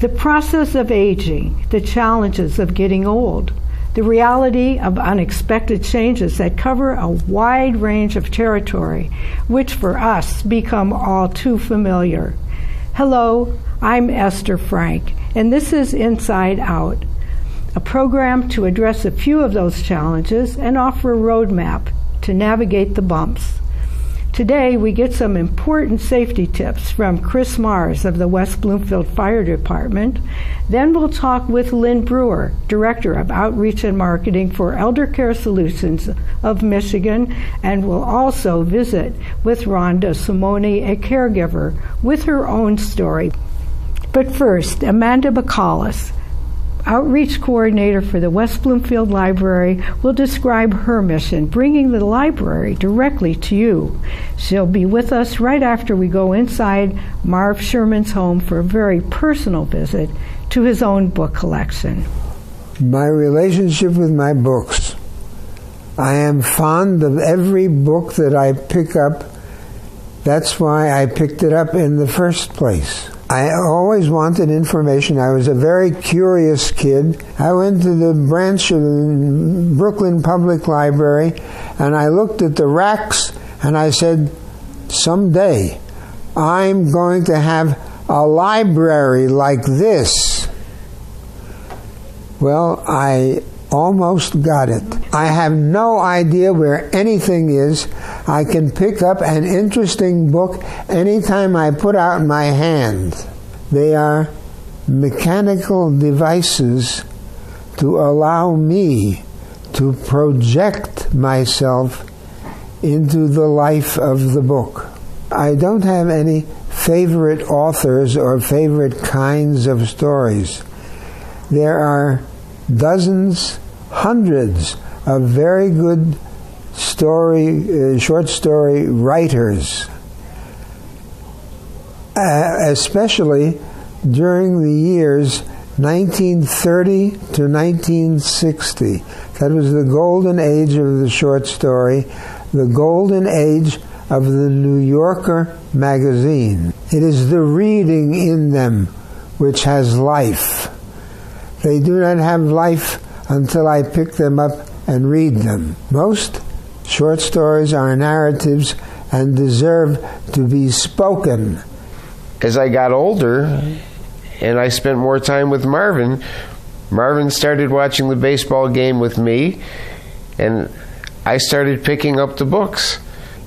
The process of aging, the challenges of getting old, the reality of unexpected changes that cover a wide range of territory, which for us become all too familiar. Hello, I'm Esther Frank, and this is Inside Out, a program to address a few of those challenges and offer a roadmap to navigate the bumps. Today, we get some important safety tips from Chris Mars of the West Bloomfield Fire Department. Then we'll talk with Lynn Brewer, Director of Outreach and Marketing for Elder Care Solutions of Michigan, and we'll also visit with Rhonda Simone, a caregiver, with her own story. But first, Amanda McCallis, Outreach Coordinator for the West Bloomfield Library, will describe her mission, bringing the library directly to you. She'll be with us right after we go inside Marv Sherman's home for a very personal visit to his own book collection. My relationship with my books. I am fond of every book that I pick up. That's why I picked it up in the first place. I always wanted information. I was a very curious kid. I went to the branch of the Brooklyn Public Library, and I looked at the racks, and I said, someday I'm going to have a library like this. Well, I almost got it. I have no idea where anything is. I can pick up an interesting book anytime I put out my hand. They are mechanical devices to allow me to project myself into the life of the book. I don't have any favorite authors or favorite kinds of stories. There are dozens, hundreds of very good short story writers, especially during the years 1930 to 1960. That was the golden age of the short story, the golden age of the New Yorker magazine. It is the reading in them which has life. They do not have life until I pick them up and read them. Most short stories are narratives and deserve to be spoken. As I got older and I spent more time with Marvin started watching the baseball game with me, and I started picking up the books.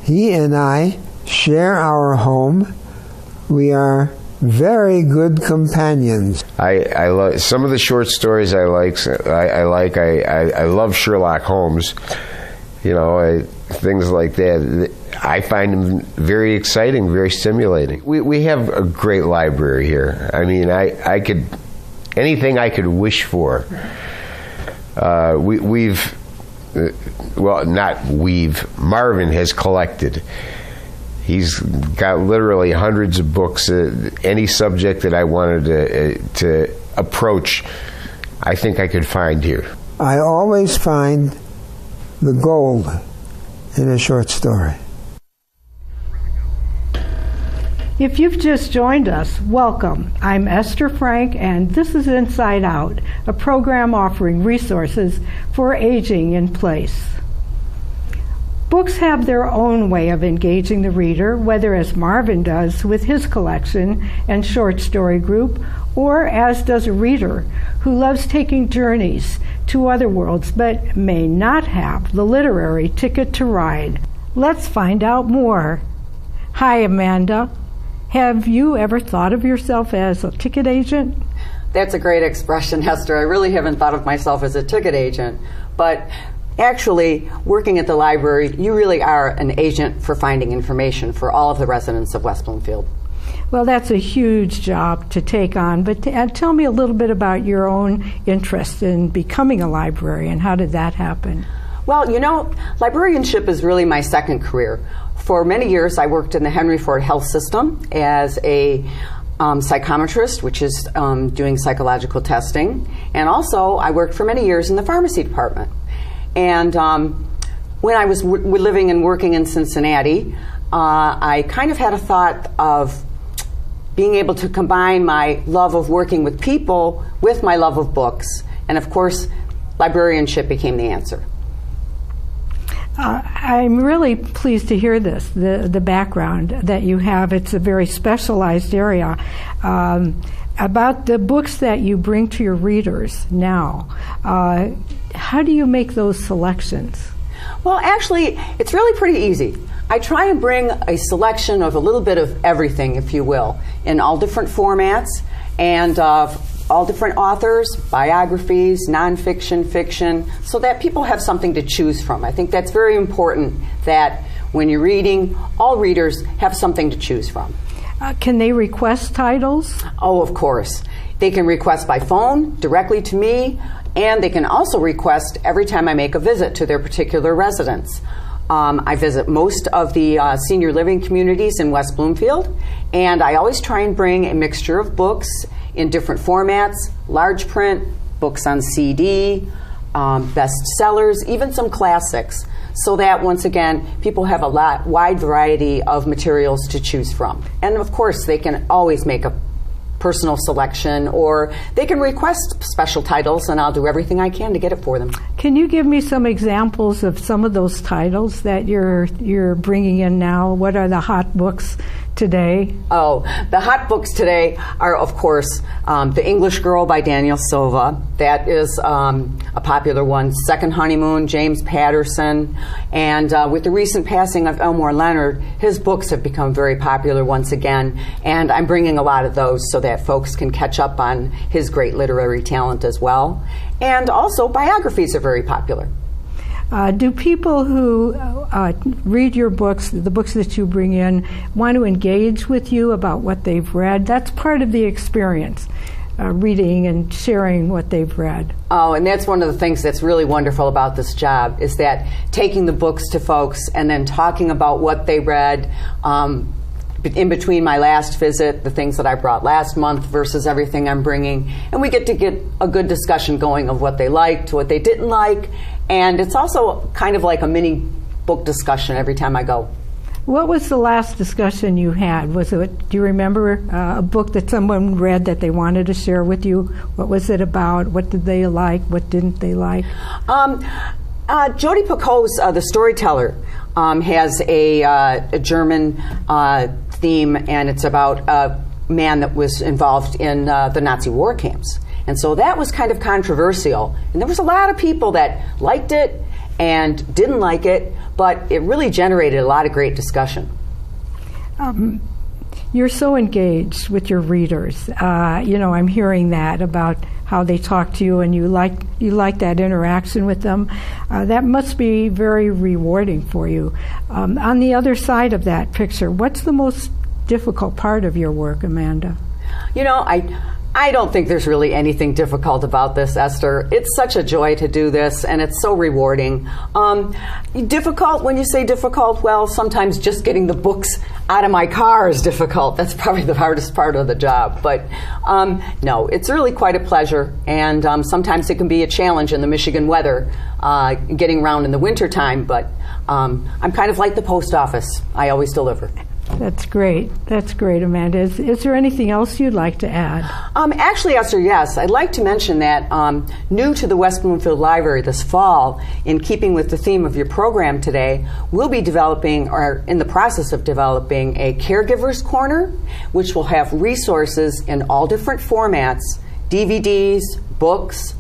He and I share our home. We are very good companions. I love some of the short stories. I love Sherlock Holmes. Things like that. I find them very exciting, very stimulating. We have a great library here. I mean, I could anything I could wish for. Marvin has collected. He's got literally hundreds of books. Any subject that I wanted to approach, I think I could find here. I always find the gold in a short story. If you've just joined us, welcome. I'm Esther Frank, and this is Inside Out, a program offering resources for aging in place. Books have their own way of engaging the reader, whether as Marvin does with his collection and short story group, or as does a reader who loves taking journeys to other worlds but may not have the literary ticket to ride. Let's find out more. Hi, Amanda. Have you ever thought of yourself as a ticket agent? That's a great expression, Hester. I really haven't thought of myself as a ticket agent, but actually, working at the library, you really are an agent for finding information for all of the residents of West Bloomfield. Well, that's a huge job to take on, but tell me a little bit about your own interest in becoming a librarian. How did that happen? Well, librarianship is really my second career. For many years, I worked in the Henry Ford Health System as a psychometrist, which is doing psychological testing, and also I worked for many years in the pharmacy department. And when I was living and working in Cincinnati, I kind of had a thought of being able to combine my love of working with people with my love of books. And of course, librarianship became the answer. I'm really pleased to hear this, the background that you have. It's a very specialized area. About the books that you bring to your readers now, how do you make those selections? Well, actually, it's really pretty easy. I try and bring a selection of a little bit of everything, if you will, in all different formats and all different authors, biographies, nonfiction, fiction, so that people have something to choose from. I think that's very important that when you're reading, all readers have something to choose from. Can they request titles? Oh, of course. They can request by phone, directly to me, and they can also request every time I make a visit to their particular residence. I visit most of the senior living communities in West Bloomfield, and I always try and bring a mixture of books in different formats, large print, books on CD, bestsellers, even some classics, so that, once again, people have a wide variety of materials to choose from. And of course, they can always make a personal selection, or they can request special titles, and I'll do everything I can to get it for them. Can you give me some examples of some of those titles that you're bringing in now? What are the hot books today? Oh, the hot books today are, of course, The English Girl by Daniel Silva. That is a popular one. Second Honeymoon, James Patterson. And with the recent passing of Elmore Leonard, his books have become very popular once again. And I'm bringing a lot of those so that folks can catch up on his great literary talent as well. And also, biographies are very popular. Do people who read your books, the books that you bring in, want to engage with you about what they've read? That's part of the experience, reading and sharing what they've read. Oh, and that's one of the things that's really wonderful about this job, is that taking the books to folks and then talking about what they read in between my last visit, the things that I brought last month versus everything I'm bringing. And we get a good discussion going of what they liked, what they didn't like. And it's also kind of like a mini book discussion every time I go. What was the last discussion you had? Do you remember a book that someone read that they wanted to share with you? What was it about? What did they like? What didn't they like? Jodi Picoult's The Storyteller has a German theme, and it's about a man that was involved in the Nazi war camps. And so that was kind of controversial. And there was a lot of people that liked it and didn't like it, but it really generated a lot of great discussion. You're so engaged with your readers. I'm hearing that about how they talk to you, and you like that interaction with them. That must be very rewarding for you. On the other side of that picture, what's the most difficult part of your work, Amanda? I don't think there's really anything difficult about this, Esther. It's such a joy to do this, and it's so rewarding. Difficult, when you say difficult, well, sometimes just getting the books out of my car is difficult. That's probably the hardest part of the job. But no, it's really quite a pleasure, and sometimes it can be a challenge in the Michigan weather, getting around in the wintertime, but I'm kind of like the post office. I always deliver. That's great. That's great, Amanda. Is there anything else you'd like to add? Actually, Esther, yes. I'd like to mention that new to the West Bloomfield Library this fall, in keeping with the theme of your program today, we'll be developing, or in the process of developing, a Caregivers Corner, which will have resources in all different formats, DVDs, books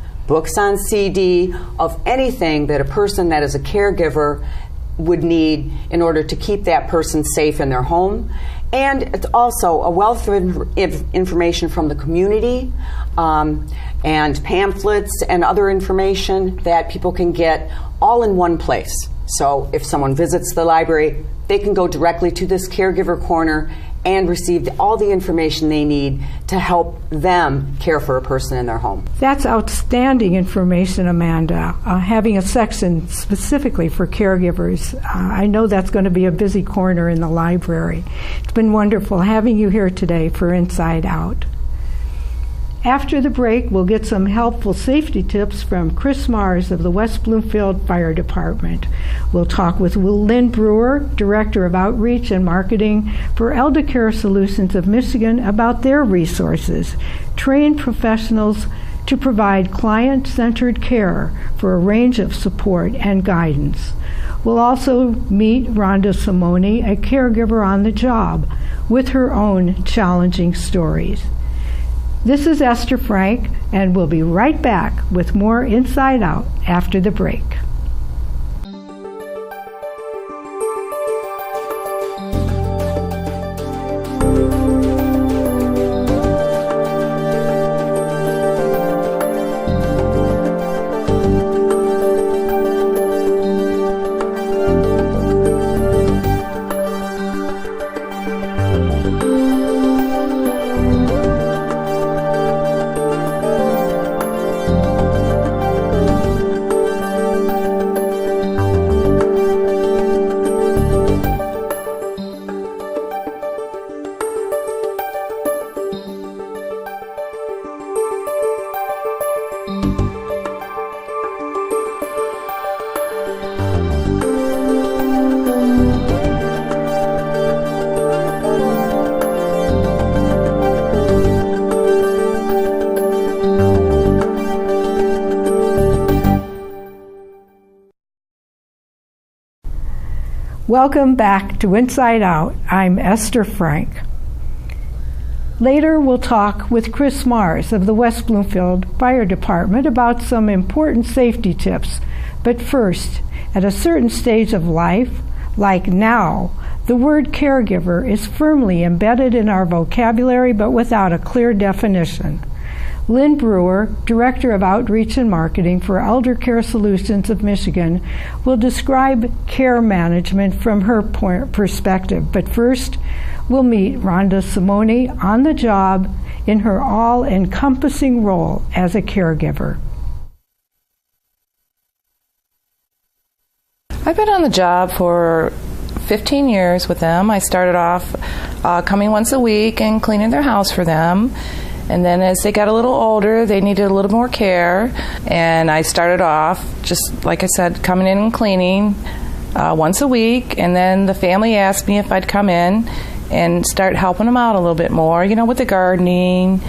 on CD, of anything that a person that is a caregiver would need in order to keep that person safe in their home. And it's also a wealth of information from the community, and pamphlets and other information that people can get all in one place. So if someone visits the library, they can go directly to this Caregiver Corner and receive all the information they need to help them care for a person in their home. That's outstanding information, Amanda. Having a section specifically for caregivers, I know that's going to be a busy corner in the library. It's been wonderful having you here today for Inside Out. After the break, we'll get some helpful safety tips from Chris Mars of the West Bloomfield Fire Department. We'll talk with Lynn Brewer, Director of Outreach and Marketing for Elder Care Solutions of Michigan, about their resources, trained professionals to provide client-centered care for a range of support and guidance. We'll also meet Rhonda Simone, a caregiver on the job, with her own challenging stories. This is Esther Frank, and we'll be right back with more Inside Out after the break. Welcome back to Inside Out. I'm Esther Frank. Later, we'll talk with Chris Mars of the West Bloomfield Fire Department about some important safety tips. But first, at a certain stage of life, like now, the word caregiver is firmly embedded in our vocabulary but without a clear definition. Lynn Brewer, Director of Outreach and Marketing for Elder Care Solutions of Michigan, will describe care management from her perspective. But first, we'll meet Rhonda Simone on the job in her all-encompassing role as a caregiver. I've been on the job for 15 years with them. I started off coming once a week and cleaning their house for them. And then as they got a little older, they needed a little more care. And I started off, just like I said, coming in and cleaning once a week. And then the family asked me if I'd come in and start helping them out a little bit more, with the gardening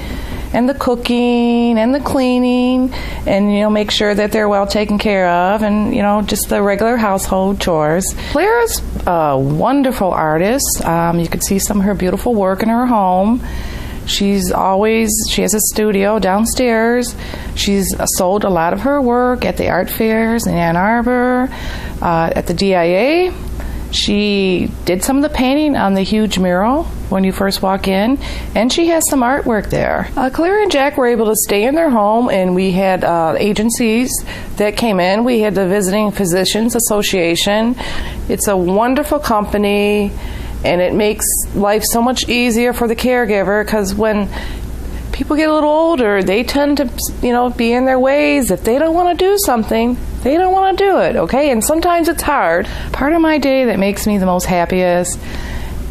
and the cooking and the cleaning and, make sure that they're well taken care of and, just the regular household chores. Claire's a wonderful artist. You could see some of her beautiful work in her home. She has a studio downstairs. She's sold a lot of her work at the art fairs in Ann Arbor, at the DIA. She did some of the painting on the huge mural when you first walk in, and she has some artwork there. Claire and Jack were able to stay in their home, and we had agencies that came in. We had the Visiting Physicians Association. It's a wonderful company, and it makes life so much easier for the caregiver, because when people get a little older, they tend to, be in their ways. If they don't want to do something, they don't want to do it, okay? And sometimes it's hard. Part of my day that makes me the most happiest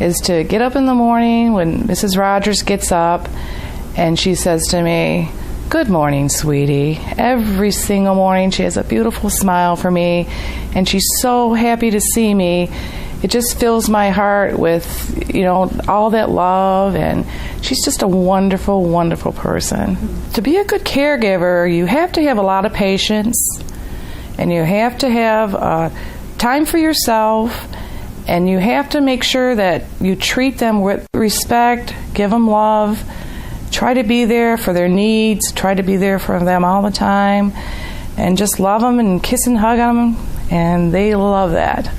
is to get up in the morning when Mrs. Rogers gets up and she says to me, "Good morning, sweetie." Every single morning she has a beautiful smile for me, and she's so happy to see me. It just fills my heart with, all that love, and she's just a wonderful, wonderful person. To be a good caregiver, you have to have a lot of patience, and you have to have time for yourself, and you have to make sure that you treat them with respect, give them love, try to be there for their needs, try to be there for them all the time, and just love them and kiss and hug them, and they love that.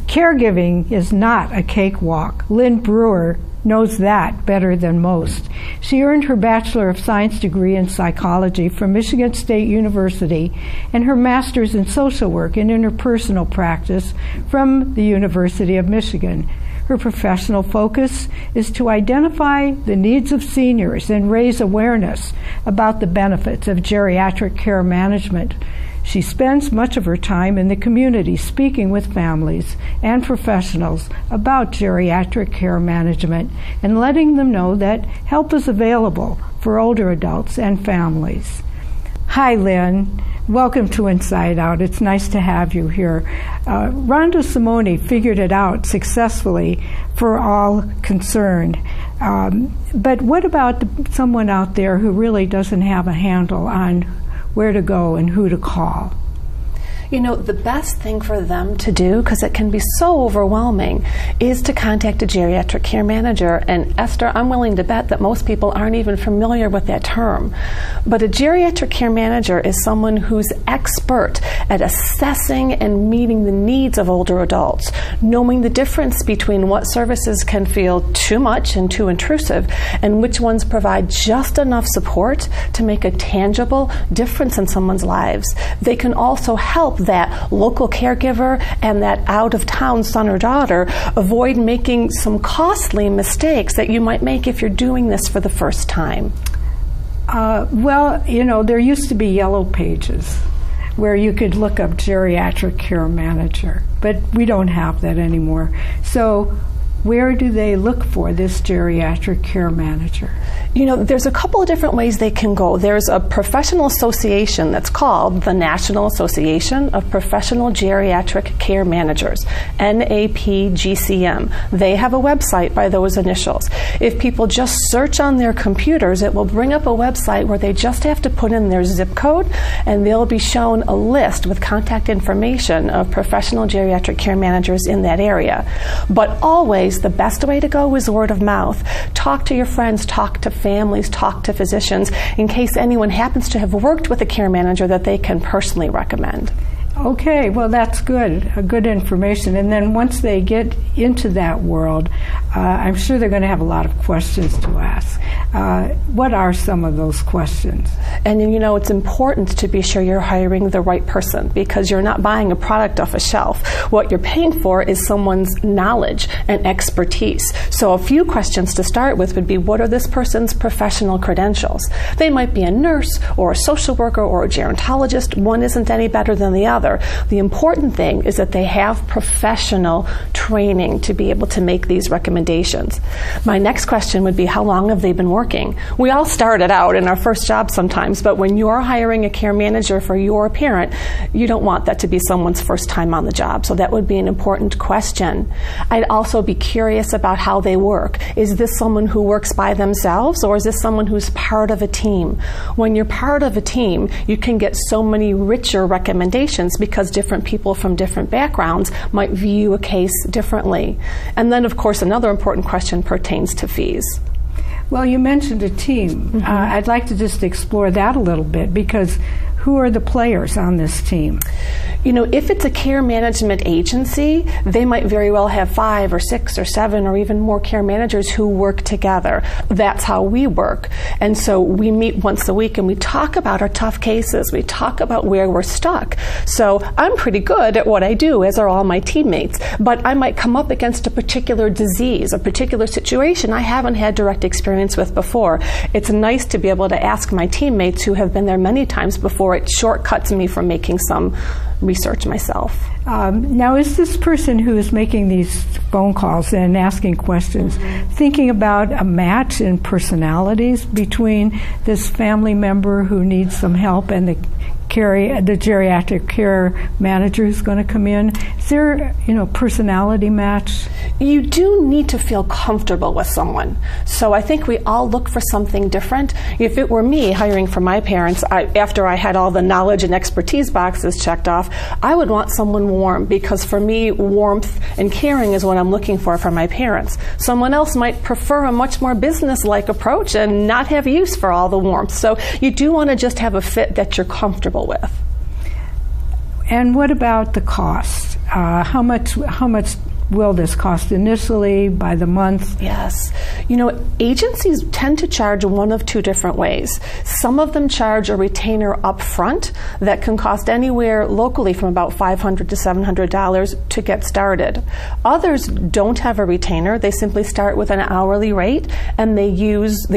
Caregiving is not a cakewalk. Lynn Brewer knows that better than most. She earned her Bachelor of Science degree in psychology from Michigan State University and her Master's in social work and interpersonal practice from the University of Michigan. Her professional focus is to identify the needs of seniors and raise awareness about the benefits of geriatric care management. She spends much of her time in the community speaking with families and professionals about geriatric care management and letting them know that help is available for older adults and families. Hi, Lynn. Welcome to Inside Out. It's nice to have you here. Rhonda Simone figured it out successfully for all concerned. But what about someone out there who really doesn't have a handle on where to go and who to call? You know, the best thing for them to do, because it can be so overwhelming, is to contact a geriatric care manager. And Esther, I'm willing to bet that most people aren't even familiar with that term. But a geriatric care manager is someone who's expert at assessing and meeting the needs of older adults, knowing the difference between what services can feel too much and too intrusive, and which ones provide just enough support to make a tangible difference in someone's lives. They can also help that local caregiver and that out-of-town son or daughter avoid making some costly mistakes that you might make if you're doing this for the first time. Well, you know, there used to be yellow pages where you could look up geriatric care manager, but we don't have that anymore. So where do they look for this geriatric care manager? You know, there's a couple of different ways they can go. There's a professional association that's called the National Association of Professional Geriatric Care Managers, NAPGCM. They have a website by those initials. If people just search on their computers, it will bring up a website where they just have to put in their zip code, and they'll be shown a list with contact information of professional geriatric care managers in that area. But always, the best way to go is word of mouth. Talk to your friends, talk to families, talk to physicians, in case anyone happens to have worked with a care manager that they can personally recommend. Okay, well, that's good, good information. And then once they get into that world, I'm sure they're going to have a lot of questions to ask. What are some of those questions? And you know, it's important to be sure you're hiring the right person, because you're not buying a product off a shelf. What you're paying for is someone's knowledge and expertise. So a few questions to start with would be, what are this person's professional credentials? They might be a nurse or a social worker or a gerontologist. One isn't any better than the other. The important thing is that they have professional training to be able to make these recommendations. My next question would be, how long have they been working? We all started out in our first job sometimes, but when you're hiring a care manager for your parent, you don't want that to be someone's first time on the job. So that would be an important question. I'd also be curious about how they work. Is this someone who works by themselves, or is this someone who's part of a team? When you're part of a team, you can get so many richer recommendations because different people from different backgrounds might view a case differently. And then, of course, another important question pertains to fees. Well, you mentioned a team. Mm-hmm. I'd like to just explore that a little bit, because who are the players on this team? You know, if it's a care management agency, they might very well have 5 or 6 or 7 or even more care managers who work together. That's how we work. And so we meet once a week and we talk about our tough cases. We talk about where we're stuck. So I'm pretty good at what I do, as are all my teammates. But I might come up against a particular disease, a particular situation I haven't had direct experience with before. It's nice to be able to ask my teammates who have been there many times before. It shortcuts me from making some research myself. Now, is this person who is making these phone calls and asking questions thinking about a match in personalities between this family member who needs some help and the geriatric care manager who's going to come in? Is there, personality match? You do need to feel comfortable with someone. So I think we all look for something different. If it were me hiring for my parents, after I had all the knowledge and expertise boxes checked off, I would want someone warm, because for me, warmth and caring is what I'm looking for my parents. Someone else might prefer a much more business-like approach and not have use for all the warmth. So you do want to just have a fit that you're comfortable with. And what about the cost? How much will this cost initially, by the month? Yes. Agencies tend to charge one of two different ways. Some of them charge a retainer up front that can cost anywhere locally from about $500 to $700 to get started. Others don't have a retainer. They simply start with an hourly rate, and they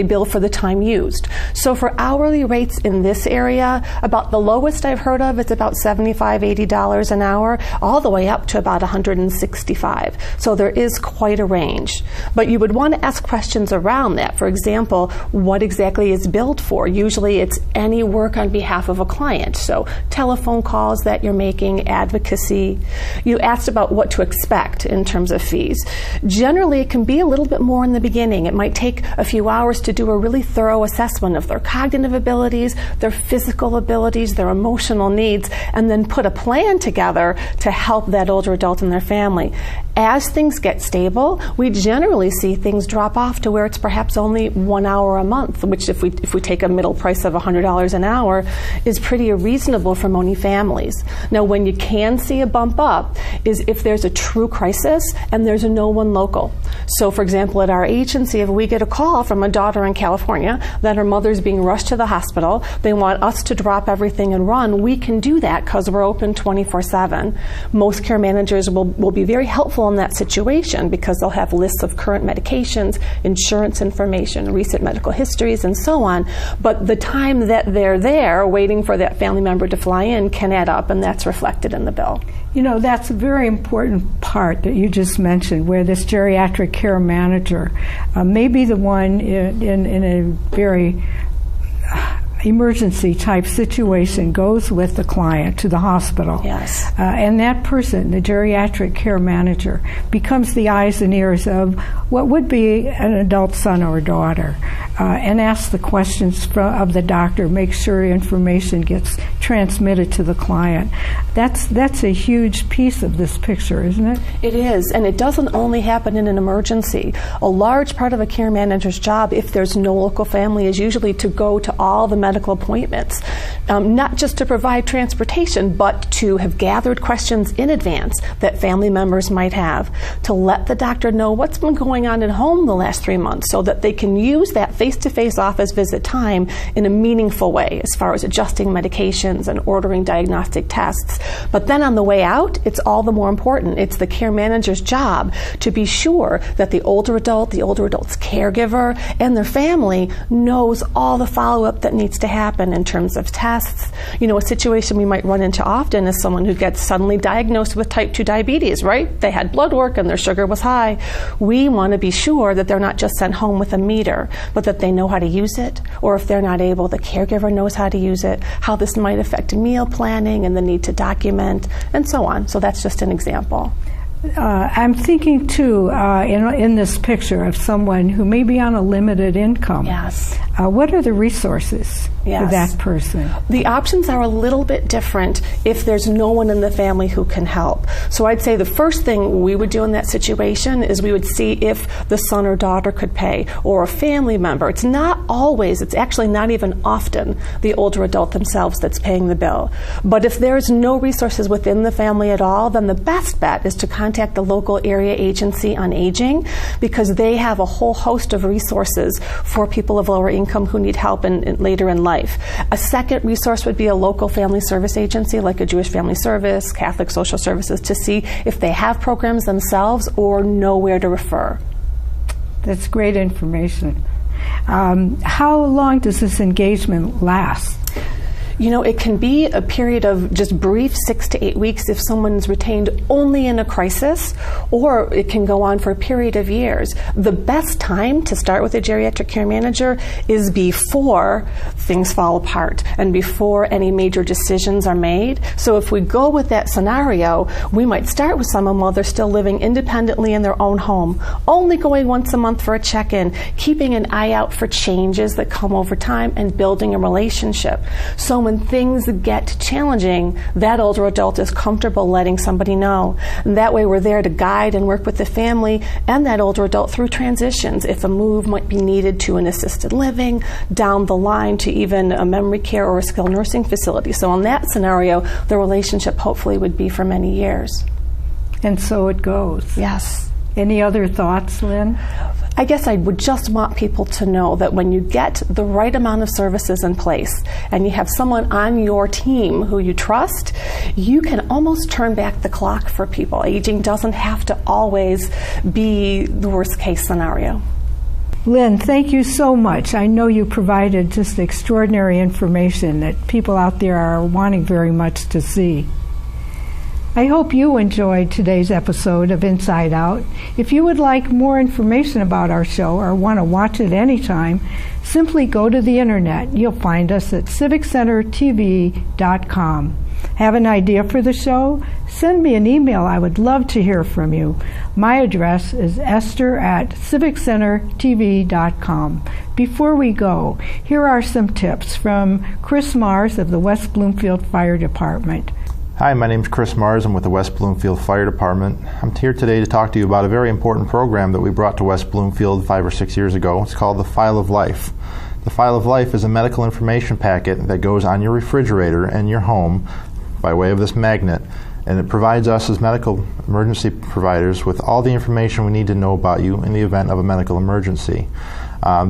bill for the time used. So for hourly rates in this area, about the lowest I've heard of, it's about $75, $80 an hour, all the way up to about $165. So there is quite a range. But you would want to ask questions around that. For example, what exactly is billed for? Usually it's any work on behalf of a client. So telephone calls that you're making, advocacy. You asked about what to expect in terms of fees. Generally, it can be a little bit more in the beginning. It might take a few hours to do a really thorough assessment of their cognitive abilities, their physical abilities, their emotional needs, and then put a plan together to help that older adult and their family. As things get stable, we generally see things drop off to where it's perhaps only 1 hour a month, which if we take a middle price of $100 an hour, is pretty reasonable for many families. Now, when you can see a bump up is if there's a true crisis and there's no one local. So, for example, at our agency, if we get a call from a daughter in California that her mother's being rushed to the hospital, they want us to drop everything and run, we can do that because we're open 24/7. Most care managers will be very helpful in that situation because they'll have lists of current medications, insurance information, recent medical histories, and so on. But the time that they're there waiting for that family member to fly in can add up, and that's reflected in the bill. That's a very important part that you just mentioned, where this geriatric care manager may be the one in a very emergency type situation goes with the client to the hospital. Yes. And that person, the geriatric care manager, becomes the eyes and ears of what would be an adult son or daughter, and asks the questions of the doctor, make sure information gets transmitted to the client. That's a huge piece of this picture, isn't it? It is, and it doesn't only happen in an emergency. A large part of a care manager's job, if there's no local family, is usually to go to all the medical appointments, not just to provide transportation, but to have gathered questions in advance that family members might have, to let the doctor know what's been going on at home the last 3 months so that they can use that face-to-face office visit time in a meaningful way as far as adjusting medications and ordering diagnostic tests. But then on the way out, it's all the more important. It's the care manager's job to be sure that the older adult's caregiver, and their family knows all the follow-up that needs to happen in terms of tests. A situation we might run into often is someone who gets suddenly diagnosed with type 2 diabetes, right? They had blood work and their sugar was high. We want to be sure that they're not just sent home with a meter, but that they know how to use it, or if they're not able, the caregiver knows how to use it, how this might affect meal planning and the need to document, and so on. So that's just an example. I'm thinking, too, in this picture of someone who may be on a limited income. Yes. What are the resources for that person? The options are a little bit different if there's no one in the family who can help. So I'd say the first thing we would do in that situation is we would see if the son or daughter could pay, or a family member. It's actually not even often the older adult themselves that's paying the bill. But if there's no resources within the family at all, then the best bet is to contact the local area agency on aging, because they have a whole host of resources for people of lower income who need help later in life. A second resource would be a local family service agency like a Jewish Family Service, Catholic Social Services, to see if they have programs themselves or know where to refer. That's great information. How long does this engagement last? It can be a period of just brief 6 to 8 weeks if someone's retained only in a crisis, or it can go on for a period of years. The best time to start with a geriatric care manager is before things fall apart and before any major decisions are made. So if we go with that scenario, we might start with someone while they're still living independently in their own home, only going once a month for a check-in, keeping an eye out for changes that come over time, and building a relationship. So when things get challenging, that older adult is comfortable letting somebody know. And that way we're there to guide and work with the family and that older adult through transitions, if a move might be needed to an assisted living, down the line to even a memory care or a skilled nursing facility. So in that scenario, the relationship hopefully would be for many years. And so it goes. Yes. Any other thoughts, Lynn? I guess I would just want people to know that when you get the right amount of services in place and you have someone on your team who you trust, you can almost turn back the clock for people. Aging doesn't have to always be the worst case scenario. Lynn, thank you so much. I know you provided just extraordinary information that people out there are wanting very much to see. I hope you enjoyed today's episode of Inside Out. If you would like more information about our show or want to watch it anytime, simply go to the internet. You'll find us at civiccentertv.com. Have an idea for the show? Send me an email. I would love to hear from you. My address is esther@civiccentertv.com. Before we go, here are some tips from Chris Mars of the West Bloomfield Fire Department. Hi, my name is Chris Mars. I'm with the West Bloomfield Fire Department. I'm here today to talk to you about a very important program that we brought to West Bloomfield 5 or 6 years ago. It's called the File of Life. The File of Life is a medical information packet that goes on your refrigerator in your home by way of this magnet, and it provides us as medical emergency providers with all the information we need to know about you in the event of a medical emergency.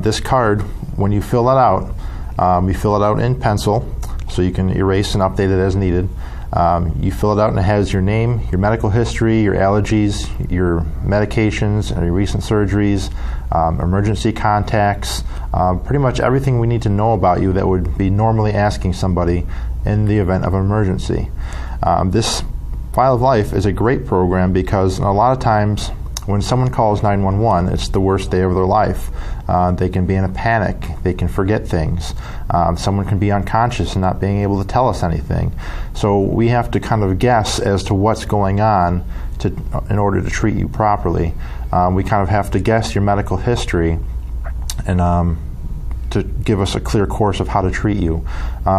This card, when you fill it out, you fill it out in pencil so you can erase and update it as needed. You fill it out and it has your name, your medical history, your allergies, your medications, your recent surgeries, emergency contacts, pretty much everything we need to know about you that would be normally asking somebody in the event of an emergency. This File of Life is a great program because a lot of times when someone calls 911, it's the worst day of their life. They can be in a panic. They can forget things. Someone can be unconscious and not being able to tell us anything. So we have to kind of guess as to what's going on in order to treat you properly. We kind of have to guess your medical history and to give us a clear course of how to treat you.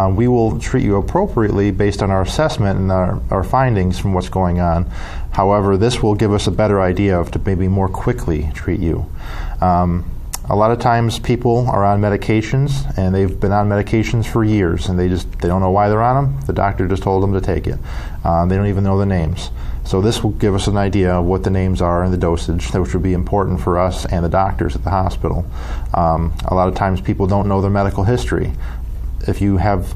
We will treat you appropriately based on our assessment and our findings from what's going on. However, this will give us a better idea of to maybe more quickly treat you. A lot of times people are on medications and they've been on medications for years and they don't know why they're on them. The doctor just told them to take it. They don't even know the names. So this will give us an idea of what the names are and the dosage, which would be important for us and the doctors at the hospital. A lot of times people don't know their medical history. If you have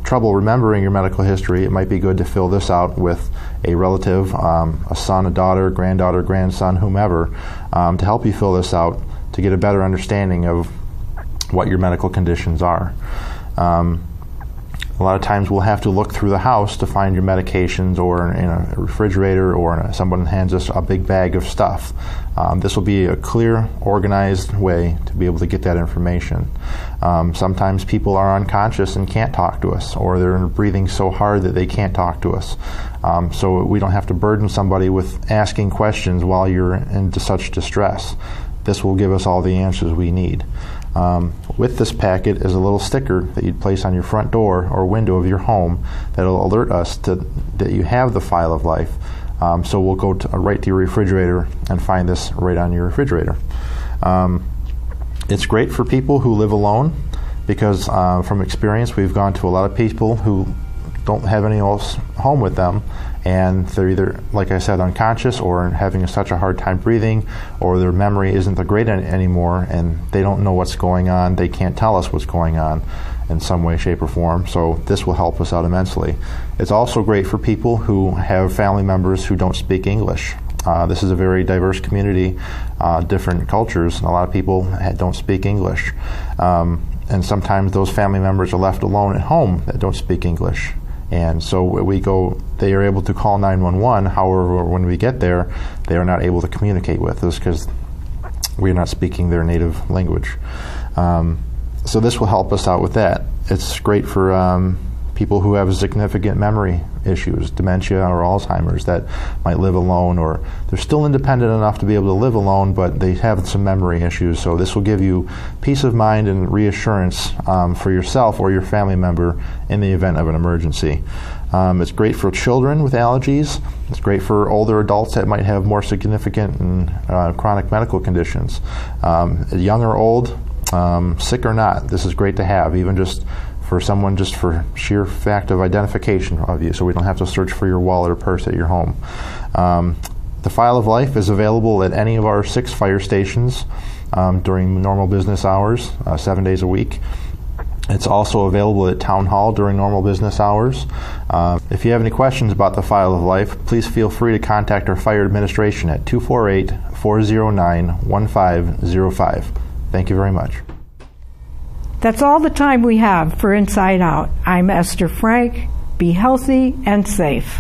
trouble remembering your medical history, it might be good to fill this out with a relative, a son, a daughter, granddaughter, grandson, whomever, to help you fill this out to get a better understanding of what your medical conditions are. A lot of times we'll have to look through the house to find your medications or in a refrigerator or someone hands us a big bag of stuff. This will be a clear, organized way to be able to get that information. Sometimes people are unconscious and can't talk to us, or they're breathing so hard that they can't talk to us. So we don't have to burden somebody with asking questions while you're in such distress. This will give us all the answers we need. With this packet is a little sticker that you'd place on your front door or window of your home that will alert us that you have the File of Life. So we'll go right to your refrigerator and find this right on your refrigerator. It's great for people who live alone because from experience we've gone to a lot of people who don't have anyone else home with them, and they're either, like I said, unconscious or having such a hard time breathing, or their memory isn't the great anymore and they don't know what's going on. They can't tell us what's going on in some way, shape, or form. So this will help us out immensely. It's also great for people who have family members who don't speak English. This is a very diverse community, different cultures, and a lot of people don't speak English. And sometimes those family members are left alone at home that don't speak English. And so they are able to call 911. However, when we get there, they are not able to communicate with us because we're not speaking their native language. So this will help us out with that. It's great for people who have significant memory issues, dementia or Alzheimer's, that might live alone, or they're still independent enough to be able to live alone, but they have some memory issues. So this will give you peace of mind and reassurance for yourself or your family member in the event of an emergency. It's great for children with allergies. It's great for older adults that might have more significant and chronic medical conditions. Young or old, sick or not, this is great to have, even just for someone, just for sheer fact of identification of you, so we don't have to search for your wallet or purse at your home. The File of Life is available at any of our 6 fire stations during normal business hours, 7 days a week. It's also available at Town Hall during normal business hours. If you have any questions about the File of Life, please feel free to contact our fire administration at 248-409-1505. Thank you very much. That's all the time we have for Inside Out. I'm Esther Frank. Be healthy and safe.